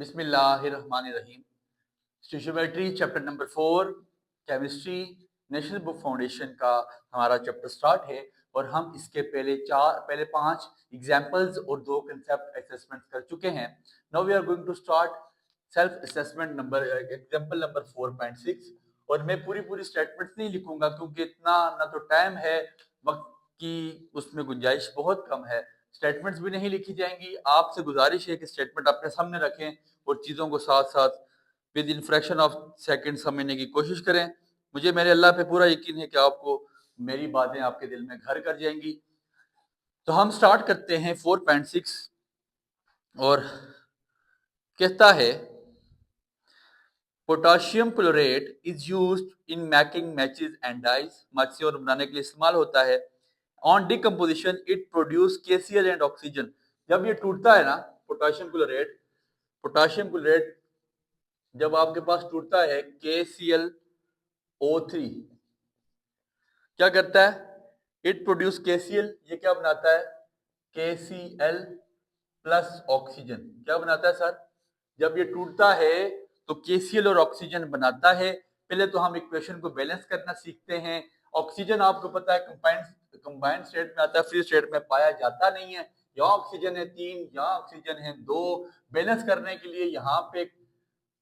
बिस्मिल्लाहिर्रहमानिर्रहीम। Stoichiometry chapter number 4 chemistry national book foundation का हमारा चैप्टर स्टार्ट है और हम इसके पहले 5 एग्जांपल्स और 2 कंसेप्ट असेसमेंट कर चुके हैं। Now we are going to start self assessment number example number 4.6 और मैं पूरी स्टेटमेंट्स नहीं लिखूंगा क्योंकि इतना ना तो टाइम है, वक्त की उसमें गुंजाइश बहुत कम है। स्टेटमेंट्स भी नहीं लिखी जाएंगी। आपसे गुजारिश है कि स्टेटमेंट अपने सामने रखें और चीज़ों को साथ साथ with in fraction of second समझने की कोशिश करें। मुझे मेरे अल्लाह पे पूरा यकीन है कि आपको मेरी बातें आपके दिल में घर कर जाएंगी। तो हम स्टार्ट करते हैं 4.6 और कहता है potassium chlorate is used in making matches and dyes. मच्छियों बनाने के लिए इस्तेमाल होता है। On decomposition it produce KCl and oxygen. जब ये टूटता है ना पोटाशियम क्लोरेट जब आपके पास टूटता है KClO3 क्या करता है? It produce KCl। ये क्या बनाता है? KCl plus oxygen. क्या बनाता है सर? जब ये टूटता है तो KCl और ऑक्सीजन बनाता है। पहले तो हम इक्वेशन को बैलेंस करना सीखते हैं। ऑक्सीजन आपको पता है कंबाइंड स्टेट में आता है, फ्री स्टेट में पाया जाता नहीं है। यहाँ ऑक्सीजन है 3, यहाँ ऑक्सीजन है 2। बैलेंस करने के लिए यहाँ पे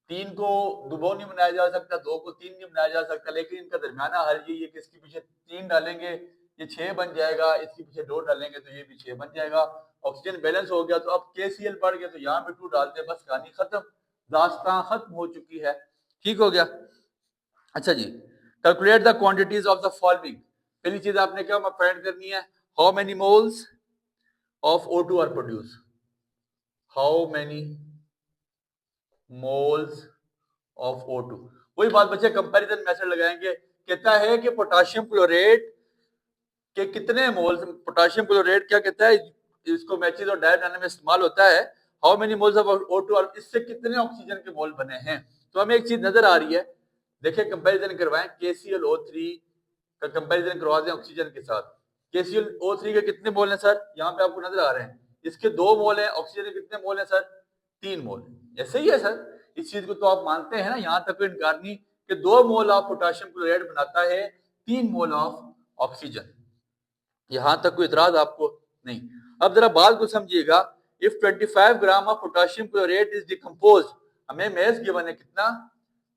3 को 2 नहीं बनाया जा सकता, 2 को 3 नहीं बनाया जा सकता, लेकिन इनका दरमियाना हल ये है कि इसके पीछे 3 डालेंगे ये 6 बन जाएगा, इसके पीछे 2 डालेंगे तो ये भी 6 बन जाएगा। ऑक्सीजन बैलेंस हो गया तो अब KCl बढ़ गया तो यहाँ पे 2 डालते हैं, बस कहानी खत्म, दास्तां खत्म हो चुकी है। ठीक हो गया। अच्छा जी, calculate the quantities of the following. पहली चीज आपने क्या फाइंड करनी है? How many moles of O2 are produce. How many moles of O2। वही बात बच्चे कंपैरिजन मेथड लगाएंगे। कहता है कि पोटाशियम क्लोरेट के कितने मोल्स, पोटाशियम क्लोरेट क्या कहता है, इसको मैचेस और डाई बनाने में इस्तेमाल होता है। How many moles of O2 और इससे कितने ऑक्सीजन के मोल बने हैं। तो हमें एक चीज नजर आ रही है, देखिए कंपैरिजन करवाएं। KClO3 का कंपैरिजन करवा दें ऑक्सीजन के साथ। KClO3 के कितने मोल हैं सर? यहाँ पे आपको नजर आ रहे हैं, इसके 2 मोल हैं। ऑक्सीजन के कितने मोल हैं सर? 3 मोल। ऐसे ही है सर, इस चीज को तो आप मानते हैं ना, यहाँ तक कोई इनकार नहीं कि 2 मोल ऑफ पोटाशियम क्लोराइड बनाता है 3 मोल ऑफ ऑक्सीजन। यहां तक कोई इतराज आपको नहीं। अब जरा बात को समझिएगा। If 25 gram of potassium chloride is decompose, हमें मैस गिवन है कितना?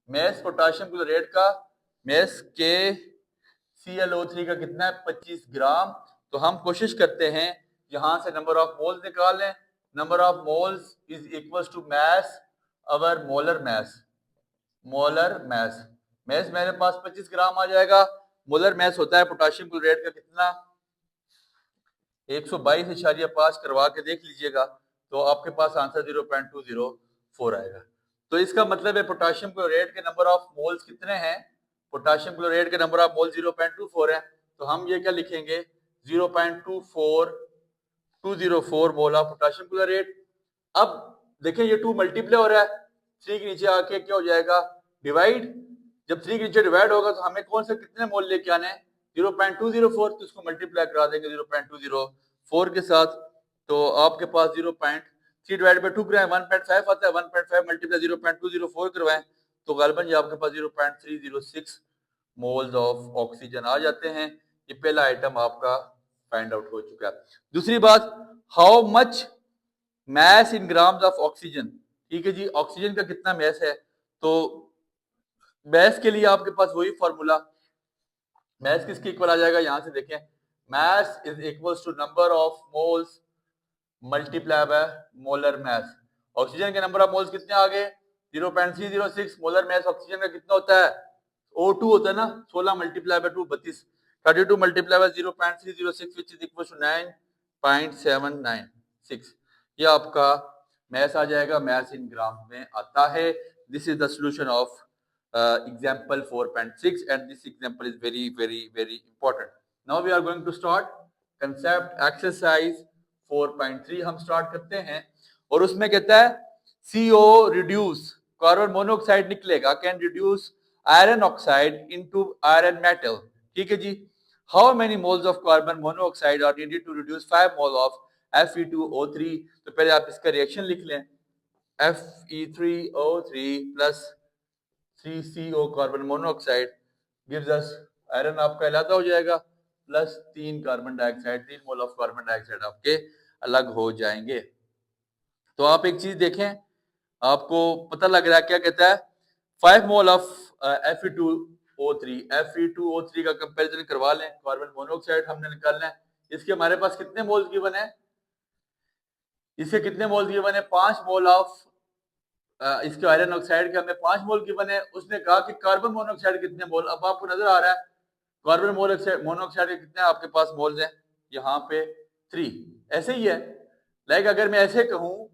मैस पोटाशियम क्लोराइड का मैस KClO3 का कितना है? 25 ग्राम। तो हम कोशिश करते हैं यहां से नंबर ऑफ मोल्स निकाल लें। Number of moles is equal to mass over molar mass. Molar mass, mass मेरे पास 25 ग्राम आ जाएगा। मोलर मैस होता है पोटाशियम क्लोराइड का कितना? 122.5 करवा के देख लीजिएगा तो आपके पास आंसर 0.204 आएगा। तो इसका मतलब है पोटाशियम क्लोराइड के नंबर ऑफ मोल्स कितने हैं? पोटाशियम क्लोराइड के नंबर ऑफ मोल 0.24 है। तो हम ये क्या लिखेंगे? 0.24204 मोल ऑफ पोटाशियम क्लोराइड। अब देखें ये 2 मल्टीप्लाई हो रहा है, 3 के नीचे आके क्या हो जाएगा? डिवाइड। जब 3 के नीचे डिवाइड होगा तो हमें कौन से कितने मोल लेके आने हैं? 0.204। तो इसको मल्टीप्लाई करा देंगे 0.204 के साथ। तो आपके पास 0.3 डिवाइड बाई 2 कराएं 1.5 आता है। 1.5 मल्टीप्लाई 0.204 करवाएं तो गालबन ये आपके पास 0.306 मोल्स ऑफ ऑक्सीजन आ जाते हैं। ये पहला आइटम आपका फाइंड आउट हो चुका है। दूसरी बात, how much mass in grams of oxygen. ठीक है जी, ऑक्सीजन का कितना मैस है? तो मैस के लिए आपके पास वही फॉर्मूला, मैस किसके इक्वल आ जाएगा? यहां से देखें, mass is equal to number of moles multiply by molar mass. Oxygen के नंबर ऑफ मोल्स कितने आ गए? 0.306। मोलर मैस ऑक्सीजन का कितना होता है? O2 होता है ना, 16 multiply by 2 32, 32 multiply by 0.306 which is equal to 9.796। ये आपका मैस आ जाएगा, मैस इन ग्राम में आता है। This is the solution of example 4.6 and this example is very important. Now we are going to start concept exercise 4.3 हम स्टार्ट करते हैं और उसमें कहता है CO reduce कार्बन मोनोऑक्साइड निकलेगा can reduce iron oxide into iron metal. ठीक है जी। How many moles of carbon monoxide are needed to reduce 5 mole of Fe2O3। तो पहले आप इसका रिएक्शन लिख लें। Fe3O3 plus 3CO carbon monoxide gives us iron आपका अलग हो जाएगा plus 3 carbon dioxide, 3 mole of carbon dioxide आपके अलग हो जाएंगे। तो आप एक चीज देखें, आपको पता लग रहा है क्या कहता है 5 मोल ऑफ Fe2O3 Fe2O3 का कंपैरिजन करवा लें, कार्बन मोनोऑक्साइड हमने निकालना है। इसके हमारे पास कितने मोल्स गिवन है, इसके कितने मोल्स गिवन है 5 मोल ऑफ इसके आयरन ऑक्साइड के हमें 5 मोल गिवन है। उसने कहा कि कार्बन मोनोऑक्साइड कितने मोल, अब आपको नजर आ रहा है कार्बन मोनोऑक्साइड के कितने आपके पास मोल्स हैं, यहाँ पे 3 ऐसे ही है। लाइक अगर मैं ऐसे कहूं,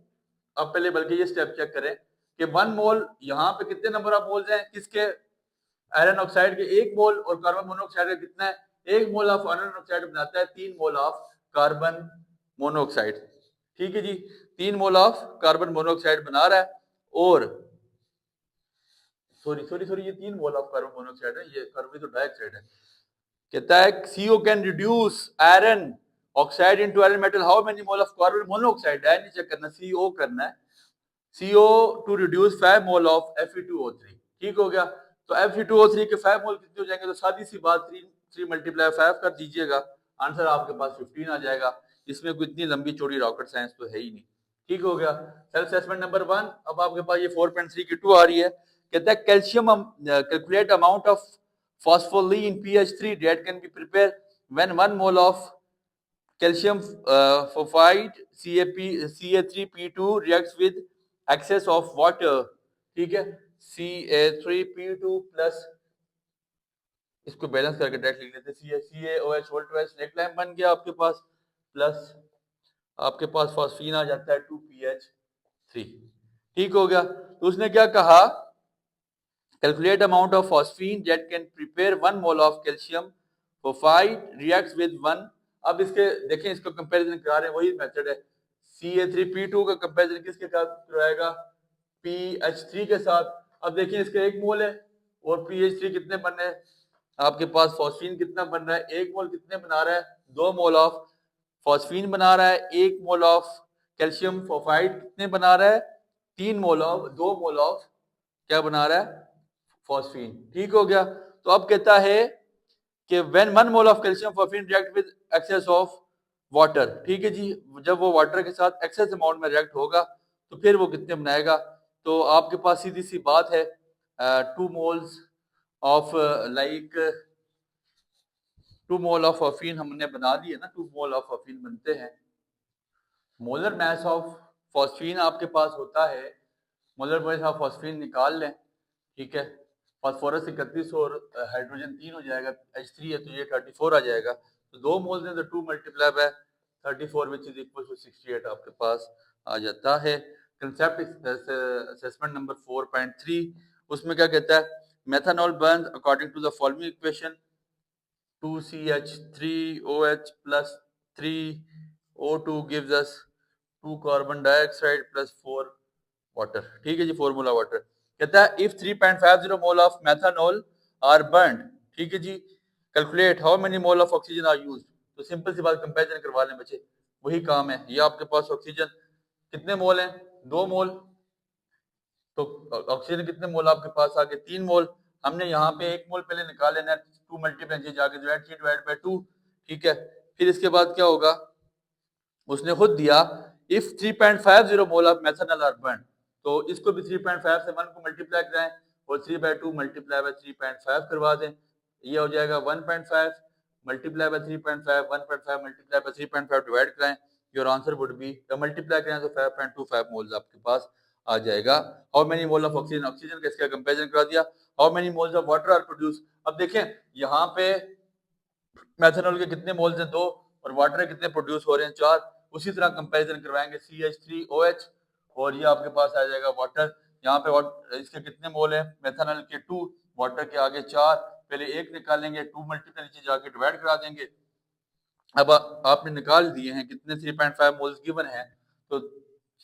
अब पहले बल्कि ये स्टेप चेक करें कि 1 मोल यहाँ पे कितने नंबर ऑफ मोल्स हैं किसके, आयरन ऑक्साइड के 1 मोल, और कार्बन मोनोऑक्साइड का कितना है 1 मोल ऑफ आयरन ऑक्साइड बनाता है 3 मोल ऑफ कार्बन मोनोऑक्साइड। ठीक है जी, 3 मोल ऑफ कार्बन मोनोऑक्साइड बना रहा है। और सॉरी ये 3 मोल ऑफ कार्बन मोनोऑक्साइड है, ये कार्बन तो डाइऑक्साइड है। कहता है CO can reduce iron oxide into iron metal, how many mole of carbon monoxide है नहीं चेक करना, CO करना है, CO to reduce 5 mole of Fe2O3। ठीक हो गया, तो Fe2O3 के 5 मोल कितने हो जाएंगे, तो सादी सी बात 3 मल्टीप्लाई 5 कर दीजिएगा, आंसर आपके पास 15 आ जाएगा। इसमें कोई इतनी लंबी चौड़ी रॉकेट साइंस तो है ही नहीं। ठीक हो गया, सेल्फ असेसमेंट नंबर 1। अब आपके पास ये 4.3 की 2 आ रही है। कहता है calcium calculate amount of phospholine pH3 that can be prepared when 1 mole of calcium phosphide Ca3P2 reacts with excess of water। ठीक है, Ca3P2 प्लस, इसको बैलेंस करके डायरेक्ट लिख लेते हैं, CaOH नेक लाइन बन गया आपके पास, प्लस आपके पास फॉस्फीन आ जाता है 2PH3। ठीक हो गया, तो उसने क्या कहा calculate amount of phosphine that can prepare 1 mole of calcium phosphide reacts with 1। अब इसके देखें, इसको कंपैरिजन करा रहे हैं, वही मेथड है। Ca3P2 का कंपैरिजन किसके साथ कराएगा, PH3 के साथ। अब देखिए इसके 1 मोल है और PH3 कितने बन रहे हैं आपके पास, फॉस्फीन कितना बन रहा है 1 मोल कितने बना रहा है 2 मोल ऑफ फॉस्फीन बना रहा है, 1 मोल ऑफ कैल्शियम फॉस्फाइड कितने बना रहा है 3 मोल ऑफ 2 मोल ऑफ क्या बना रहा है फॉस्फीन। ठीक हो गया, तो अब कहता है कि when 1 mole of calcium phosphine react with excess of water. ठीक है जी, जब वो वाटर के साथ एक्सेस अमाउंट में रिएक्ट होगा तो फिर वो कितने बनाएगा, तो आपके पास सीधी सी बात है 2 moles of like 2 mole of phosphine हमने बना दी है ना, 2 मोल ऑफ फॉस्फीन बनते हैं। मोलर मास ऑफ फॉस्फीन आपके पास होता है, मोलर मास ऑफ फॉस्फीन निकाल लें। ठीक है, फास्फोरस 31 और हाइड्रोजन 3 हो जाएगा, H3 है तो ये 34 आ जाएगा, तो 2 मोल्स हैं तो 2 multiply by 34 which is equal to 68 आपके पास आ जाता है। कंसेप्ट असेसमेंट नंबर 4.3, उसमें क्या कहता है methanol burn according to the following equation 2CH3OH plus 3O2 gives us 2 carbon dioxide plus 4 water. ठीक है जी, फॉर्मूला वाटर कहता है if 3.50 mole of methanol are burned, ठीक है जी, calculate how many mole of oxygen are used. तो simple सी बात कंपैरिजन करवा लें बच्चे, वही काम है। ये आपके पास ऑक्सीजन कितने मोल हैं 2 मोल, तो ऑक्सीजन कितने मोल आपके पास आ गए 3 मोल। हमने यहाँ पे 1 मोल पहले निकाल लेना है, 2 मल्टीप्लाई जाके डिवाइड बाय 2। ठीक है, फिर इसके बाद क्या होगा, उसने खुद दिया if 3.50 mole of methanol are burn, तो इसको भी 3.5 से 1 को मल्टीप्लाई कराएं और 3/2 मल्टीप्लाई बाय 3.5 करवा दें, ये हो जाएगा 1.5 multiply by 3.5, 1.5 multiply by 3.5 divide कराएं, your answer would be, multiply करें तो 5.25 मोल्स आपके पास आ जाएगा। How many mole of oxygen, oxygen का इसका कंपैरिजन करा दिया। How many moles of water are produce, अब देखें यहाँ पे मेथनॉल के कितने मोल्स हैं 2 और वाटर के कितने प्रोड्यूस हो रहे हैं 4, उसी तरह कंपैरिजन करवाएंगे CH3OH और ये आपके पास आ जाएगा वाटर। यहाँ पे इसके कितने मोल हैं मेथनॉल के 2, वाटर के आगे 4, पहले 1 निकालेंगे 2 मल्टीप्लाई नीचे जाके डिवाइड करा देंगे। अब आपने निकाल दिए हैं कितने 3.5 मोल्स गिवन है, तो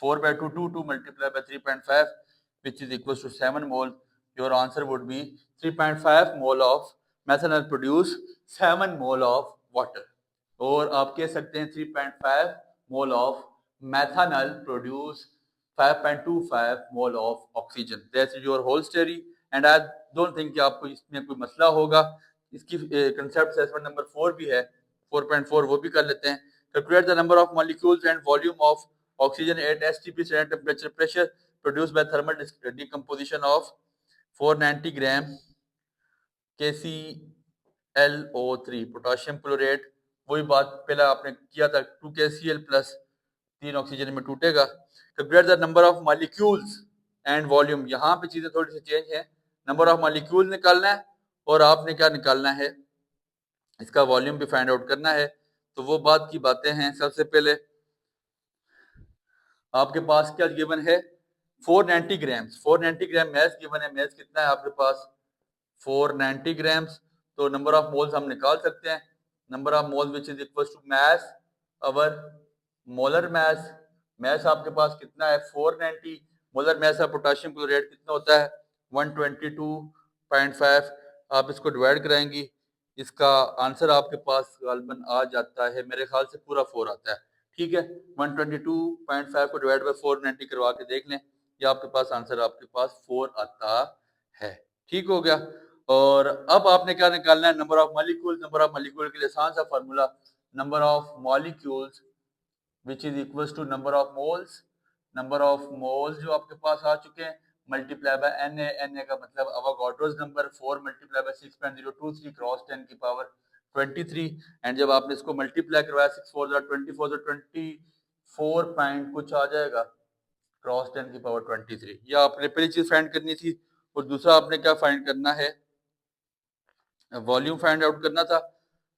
4/2 2 multiply by 3.5 which is equals to 7 mole, your answer would be 3.5 mole of methanol produce 7 mole of water, और आप कह सकते हैं 3.5 mole of methanol produce 5.25 mole of oxygen. That's your whole story and I don't think कि आपको इसमें कोई मसला होगा. इसकी concept assessment number 4 भी है, 4.4 वो भी कर लेते हैं. Calculate the number of molecules and volume of oxygen at STP standard temperature pressure produced by thermal decomposition of 490 gram KClO3 potassium chlorate. वही बात पहले आपने किया था, 2 KCl प्लस 3 ऑक्सीजन में टूटेगा. Calculate the number of molecules and volume. यहाँ पे चीजें थोड़ी सी चेंज है. नंबर ऑफ मॉलिक्यूल निकालना है और आपने क्या निकालना है, इसका वॉल्यूम भी फाइंड आउट करना है. तो वो बात की बातें हैं. सबसे पहले आपके पास क्या गिवन है, 490 ग्राम्स. 490 ग्राम मैथ गिवन है. मैथ कितना है आपके पास, 490 ग्राम्स. तो नंबर ऑफ मोल्स हम निकाल सकते हैं. Number of moles which is equal to mass over molar mass. Mass आपके पास कितना है 490. Molar mass of potassium chloride कितना होता है 122.5. आप इसको डिवाइड कराएंगी, इसका आंसर आपके पास गालबन आ जाता है, मेरे ख्याल से पूरा 4 आता है. ठीक है, 122.5 को डिवाइड बाय 490 करवा के देख लें, ये आपके पास आंसर आपके पास 4 आता है. ठीक हो गया. और अब आपने क्या निकालना है, number of molecules. Number of molecule के लिए आसान सा formula, number of molecules which is equal to number of moles. Number of moles जो आपके पास आ चुके हैं मल्टीप्लाई बाय Na. Na का मतलब अवोगाड्रोस नंबर. 4 मल्टीप्लाई बाय 6.023 क्रॉस 10 की पावर 23. एंड जब आपने इसको मल्टीप्लाई करवाया 6 4 24 24 पॉइंट कुछ आ जाएगा क्रॉस 10 की पावर 23. ये आपने पहली चीज फाइंड करनी थी. और दूसरा आपने क्या फाइंड करना है, वॉल्यूम फाइंड आउट करना था.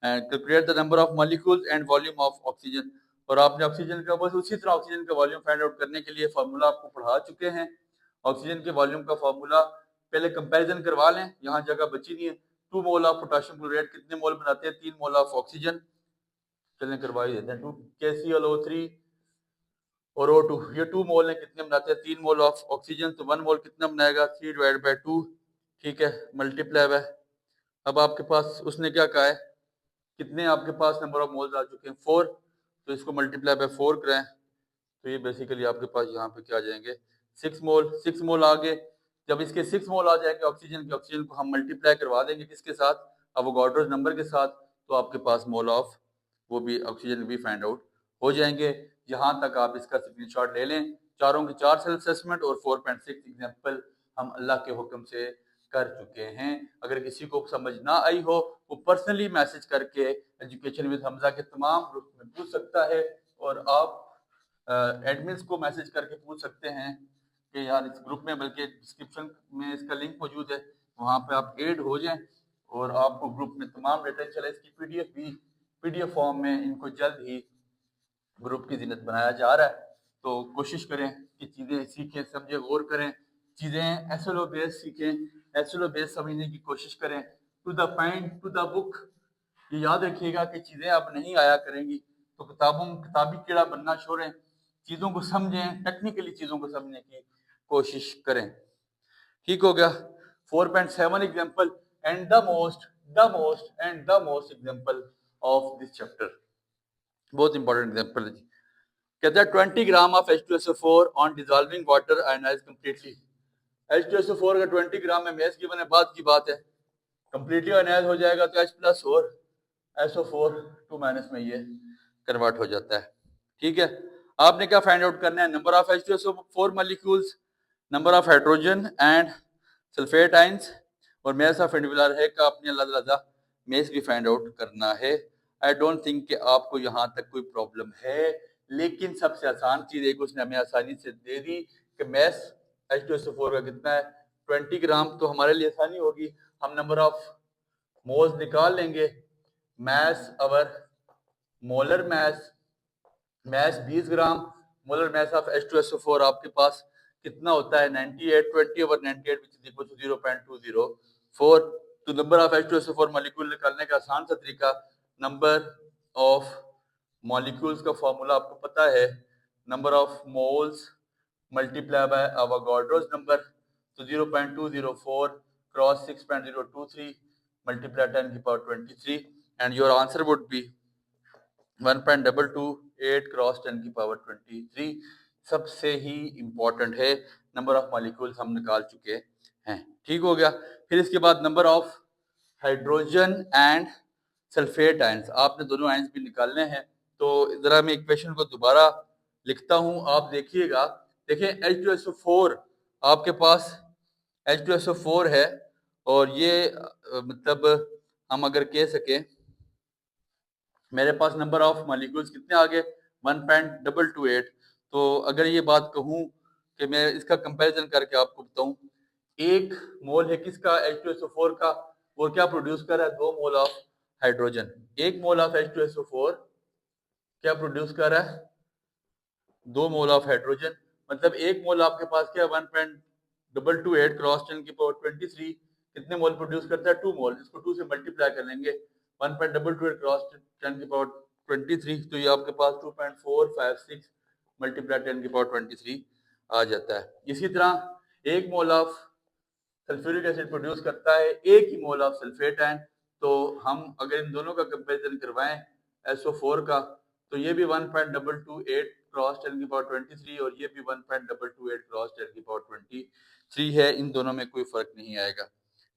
And calculate the number of molecules and volume of oxygen. और आपने ऑक्सीजन का बस उसी तरह ऑक्सीजन का वॉल्यूम फाइंड आउट करने के लिए फार्मूला आपको पढ़ा चुके हैं. ऑक्सीजन के वॉल्यूम का फार्मूला पहले कंपैरिजन करवा लें, यहाँ जगह बची नहीं है. 2 मोल ऑफ पोटेशियम क्लोराइड कितने मोल बनाते हैं, 3 मोल ऑफ ऑक्सीजन. चलें करवा ही देते हैं. 2 KClO3 और O2 ये 2 मोल है, कितने बनाते हैं 3 मोल ऑफ ऑक्सीजन. तो 1 मोल कितना बनाएगा 3 डिवाइड बाय 2. ठीक है, मल्टीप्लाई बाय, अब आपके पास उसने क्या कहा है, कितने आपके पास नंबर ऑफ मोल्स आ चुके हैं 4. तो इसको मल्टीप्लाई बाय 4 कराएं तो ये बेसिकली आपके पास यहाँ पे क्या आ जाएंगे 6 मोल. 6 मोल आ गए. जब इसके 6 मोल आ जाएंगे ऑक्सीजन के, ऑक्सीजन को हम मल्टीप्लाई करवा देंगे किसके साथ, अवोगाड्रोस नंबर के साथ. तो आपके पास मोल ऑफ वो भी ऑक्सीजन भी फाइंड आउट हो जाएंगे. यहाँ तक आप इसका स्क्रीनशॉट ले लें. चारों की 4 सेल्फ असेसमेंट और 4.6 एग्जाम्पल हम अल्लाह के हुक्म से कर चुके हैं. अगर किसी को समझ ना आई हो वो पर्सनली मैसेज करके एजुकेशन विद हमजा के तमाम ग्रुप में पूछ सकता है. और आप एडमिन्स को मैसेज करके पूछ सकते हैं कि यार इस ग्रुप में, बल्कि डिस्क्रिप्शन में इसका लिंक मौजूद है, वहाँ पे आप ऐड हो जाएं और आपको ग्रुप में तमाम डेटा इंशाल्लाह इसकी पीडीएफ भी पीडीएफ फॉर्म में इनको जल्द ही ग्रुप की जिन्नत बनाया जा रहा है. तो कोशिश करें कि चीज़ें सीखें, समझें, गौर करें, चीज़ें एसएलओ बेस सीखें, एसएलओ बेस समझने की कोशिश करें. To the point, to the book. ये याद रखिएगा कि चीज़ें अब नहीं आया करेंगी तो किताबी कीड़ा बनना छोड़ें. चीज़ों को समझें, टेक्निकली चीज़ों को समझने की कोशिश करें. ठीक हो गया. 4.7 example and the most example of this chapter. बहुत इंपॉर्टेंट एग्जाम्पल है जी. कहता है 20 gram of H2SO4 on dissolving water ionise completely. H2SO4 का 20 ग्राम में मैथ गिवन है, बात की बात है, कंप्लीटली आयनाइज हो जाएगा तो H प्लस और SO4 2 माइनस में ये कन्वर्ट हो जाता है. ठीक है, आपने क्या फाइंड आउट करना है, number of H2SO4 molecules, number of hydrogen and sulphate ions और मैथ ऑफ इंडिविजुअल है का अपने अलग-अलग मैथ भी फाइंड आउट करना है. आई डोंट थिंक कि आपको यहाँ तक कोई प्रॉब्लम है, लेकिन सबसे आसान चीज एक उसने हमें आसानी से दे दी कि मैथ H2SO4 का कितना है 20 ग्राम. तो हमारे लिए आसानी होगी, हम नंबर ऑफ मोल्स निकाल लेंगे. Math our molar math 20 gram. Molar math of H2SO4 आपके पास कितना होता है 98. 20 over 98 which is equal to 0.204. तो नंबर ऑफ H2SO4 मॉलिक्यूल निकालने का आसान सा तरीका, नंबर ऑफ मॉलिक्यूल्स का फॉर्मूला आपको पता है, number of moles multiply by Avogadro's number. तो 0.204 क्रॉस 6.023 मल्टीप्लाई 10 की power 23 and your answer would be 1.228 cross 10 की पावर 23. सबसे ही इम्पोर्टेंट है। नंबर ऑफ मॉलिक्यूल्स हम निकाल चुके हैं, ठीक हो गया। फिर इसके बाद number of hydrogen and sulphate ions, आपने दोनों आयंस भी निकालने हैं। तो जरा मैं इक्वेशन को दोबारा लिखता हूं, आप देखिएगा। देखिए H2SO4 आपके पास H2SO4 है, और ये मतलब हम अगर कह सके मेरे पास नंबर ऑफ मॉलिक्यूल्स कितने आ गए 1.228। तो अगर ये बात कहूं कि मैं इसका कंपैरिजन करके आपको बताऊं, एक मोल है किसका H2SO4 का, वो क्या प्रोड्यूस कर रहा है 2 मोल ऑफ हाइड्रोजन। एक मोल ऑफ H2SO4 क्या प्रोड्यूस कर रहा है 2 मोल ऑफ हाइड्रोजन। मतलब एक मोल आपके पास क्या 1.228 क्रॉस 10 की पावर 23 कितने मोल प्रोड्यूस करता है 2 मोल। इसको 2 से मल्टीप्लाई कर लेंगे 1.228 क्रॉस 10 की पावर 23, तो ये आपके पास 2.456 मल्टीप्लाई 10 की पावर 23 आ जाता है। इसी तरह एक mole of sulphuric acid produce करता है एक ही मोल ऑफ सल्फेट आयन। तो हम अगर इन दोनों का कंपैरिजन करवाएं SO4 का, तो ये भी 1.228 क्रॉस 10 की पावर 23 और ये भी 1.228 क्रॉस 10 की पावर 23 है। इन दोनों में कोई फर्क नहीं आएगा,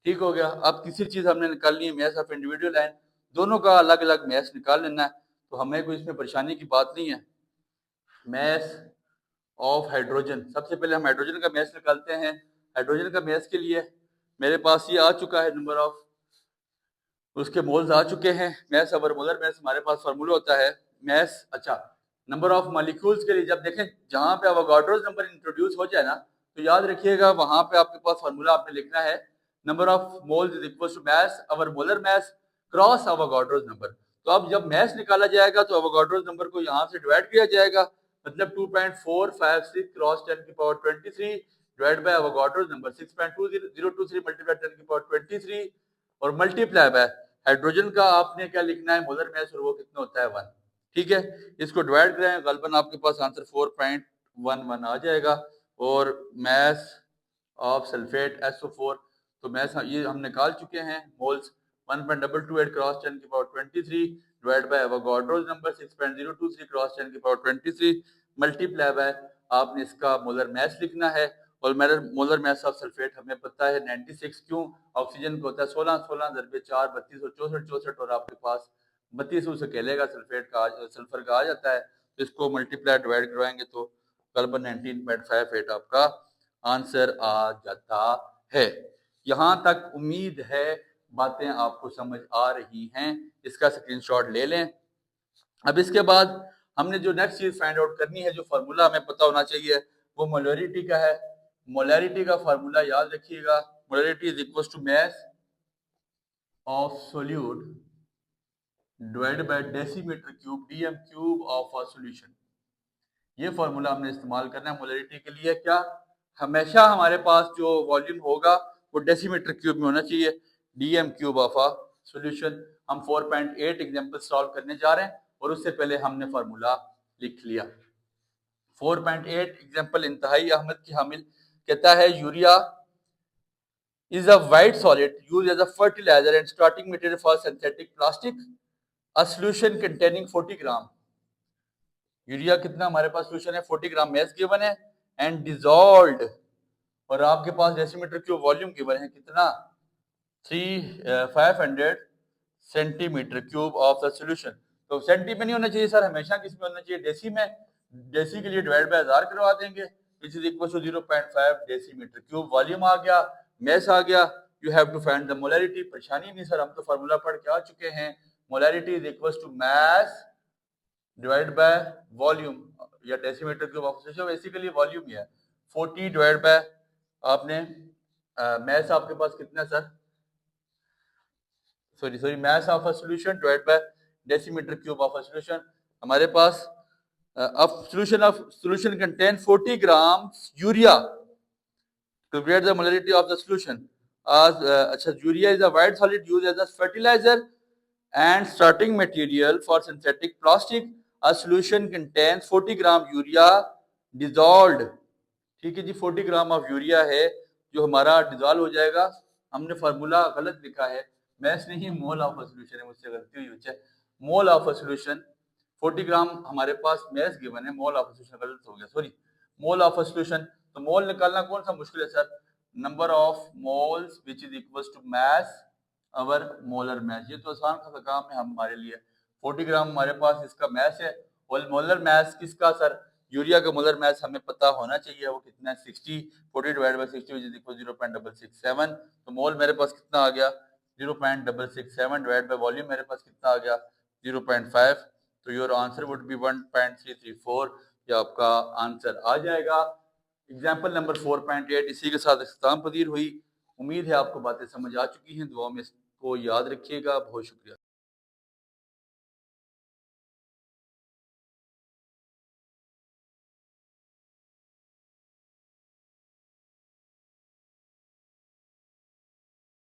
ठीक हो गया। अब तीसरी चीज हमने निकालनी है मैस ऑफ इंडिविजुअल आयन, दोनों का अलग अलग मैस निकाल लेना है, तो हमें कोई इसमें परेशानी की बात नहीं है। मैस ऑफ हाइड्रोजन, सबसे पहले हम हाइड्रोजन का मैस निकालते हैं। हाइड्रोजन का मैस के लिए मेरे पास ये आ चुका है, नंबर ऑफ उसके मोल्स आ चुके हैं। मैस ओवर मोलर मैस हमारे पास फार्मूला होता है मैस। अच्छा, नंबर ऑफ मॉलिक्यूल्स के लिए जब देखें जहां पे अवोगाड्रोस नंबर इंट्रोड्यूस हो जाए ना, तो याद रखिएगा वहां पे आपके पास फार्मूला आपने लिखना है number of moles is equal to mass over molar mass cross Avogadro's number. तो अब जब मैस निकाला जाएगा तो अवोगाड्रोस नंबर को यहाँ से डिवाइड किया जाएगा, मतलब 2.456 क्रॉस 10 की power 23 divide by Avogadro's number 6.2023 multiply 10 की पावर 23 और मल्टीप्लाई बाय हाइड्रोजन का आपने क्या लिखना है मोलर मैस, और वो कितना होता है 1। ठीक है, इसको डिवाइड करें गलबन आपके पास आंसर 4.11 आ जाएगा। और मैस ऑफ सल्फेट SO4, तो मैस ये हम निकाल चुके हैं मोल्स 1.228 क्रॉस 10 की power 23 divide bye Avogadro's number 6.023 cross 10 की पावर 23 मल्टीप्लाई बाय आपने इसका मोलर मैस लिखना है। और मेरा मोलर मैस ऑफ सल्फेट हमें पता है 96, क्यों ऑक्सीजन को होता है 16 16 दरबे 4 32 और 64 64 और आपके पास 32 से कहलेगा सल्फेट का सल्फर का आ जाता है। तो इसको मल्टीप्लाई डिवाइड करवाएंगे तो कलबन 19.58 आपका आंसर आ जाता है। यहाँ तक उम्मीद है बातें आपको समझ आ रही हैं, इसका स्क्रीनशॉट ले लें। अब इसके बाद हमने जो नेक्स्ट चीज फाइंड आउट करनी है, जो फार्मूला हमें पता होना चाहिए वो मोलरिटी का है। मोलरिटी का फार्मूला याद रखिएगा, molarity is equal to mass of solute divided by decimetre cube DM cube of a solution. ये फार्मूला हमने इस्तेमाल करना है मोलरिटी के लिए। क्या हमेशा हमारे पास जो वॉल्यूम होगा वो डेसीमीटर क्यूब में होना चाहिए, DM cube of a solution. हम 4.8 एग्जांपल सॉल्व करने जा रहे हैं और उससे पहले हमने फार्मूला लिख लिया। 4.8 एग्जांपल इंतहाई अहमद की हामिल कहता है urea is a white solid used as a fertilizer and starting material for synthetic plastic, a solution containing 40 gram. Urea कितना हमारे पास सोल्यूशन है 40 ग्राम मैस गिवन है एंड डिजॉल्व्ड, और आपके पास डेसीमीटर क्यूब वॉल्यूम गिवन है कितना 500 centimetre cube of the solution. तो senti में नहीं होना चाहिए सर, हमेशा किस में होना चाहिए डेसी में। डेसी के लिए डिवाइड बाय 1000 करवा देंगे, which is equal to 0.5 decimetre cube. Volume आ गया, मैस आ गया, you have to find the molarity. परेशानी नहीं सर, हम तो फार्मूला पढ़ के आ चुके हैं। Molarity is equal to mass divide by volume या decimetre cube of solution, basically volume ही है। 40 डिवाइड बाय आपने मैस आपके पास कितना sir, sorry mass of a solution divide by decimetre cube of a solution. हमारे पास solution contain 40 grams urea to create the molarity of the solution as अच्छा urea is a white solid used as a fertilizer and starting material for synthetic plastic. A solution contains 40 gram urea dissolved। ठीक है जी, 40 gram of urea है जो हमारा dissolve हो जाएगा। हमने formula गलत लिखा है, मैस नहीं मोल ऑफ अ सॉल्यूशन है, मुझसे गलती हुई है। मोल ऑफ अ सॉल्यूशन 40 ग्राम हमारे पास मैस गिवन है, मोल ऑफ अ सॉल्यूशन गलत हो गया, sorry mole of a solution. तो मोल निकालना कौन सा मुश्किल है sir? Number of moles which is equal to mass over molar mass. ये तो आसान सा काम है हमारे लिए। 40 ग्राम हमारे पास इसका मास है, और मोलर मास किसका सर? यूरिया का मोलर मास हमें पता होना चाहिए वो कितना है, 60, 40 divide bye 60 which is equal 0.667। तो मोल मेरे पास कितना आ गया? 0.667 डिवाइड बाय वॉल्यूम मेरे पास कितना आ गया? 0.5। तो योर आंसर वुड बी 1.334। ये आपका आंसर आ जाएगा। एग्जाम्पल नंबर 4.8 इसी के साथ इख्तिताम पजीर हुई। उम्मीद है आपको बातें समझ आ चुकी हैं। दुआ में इसको याद रखिएगा। बहुत शुक्रिया।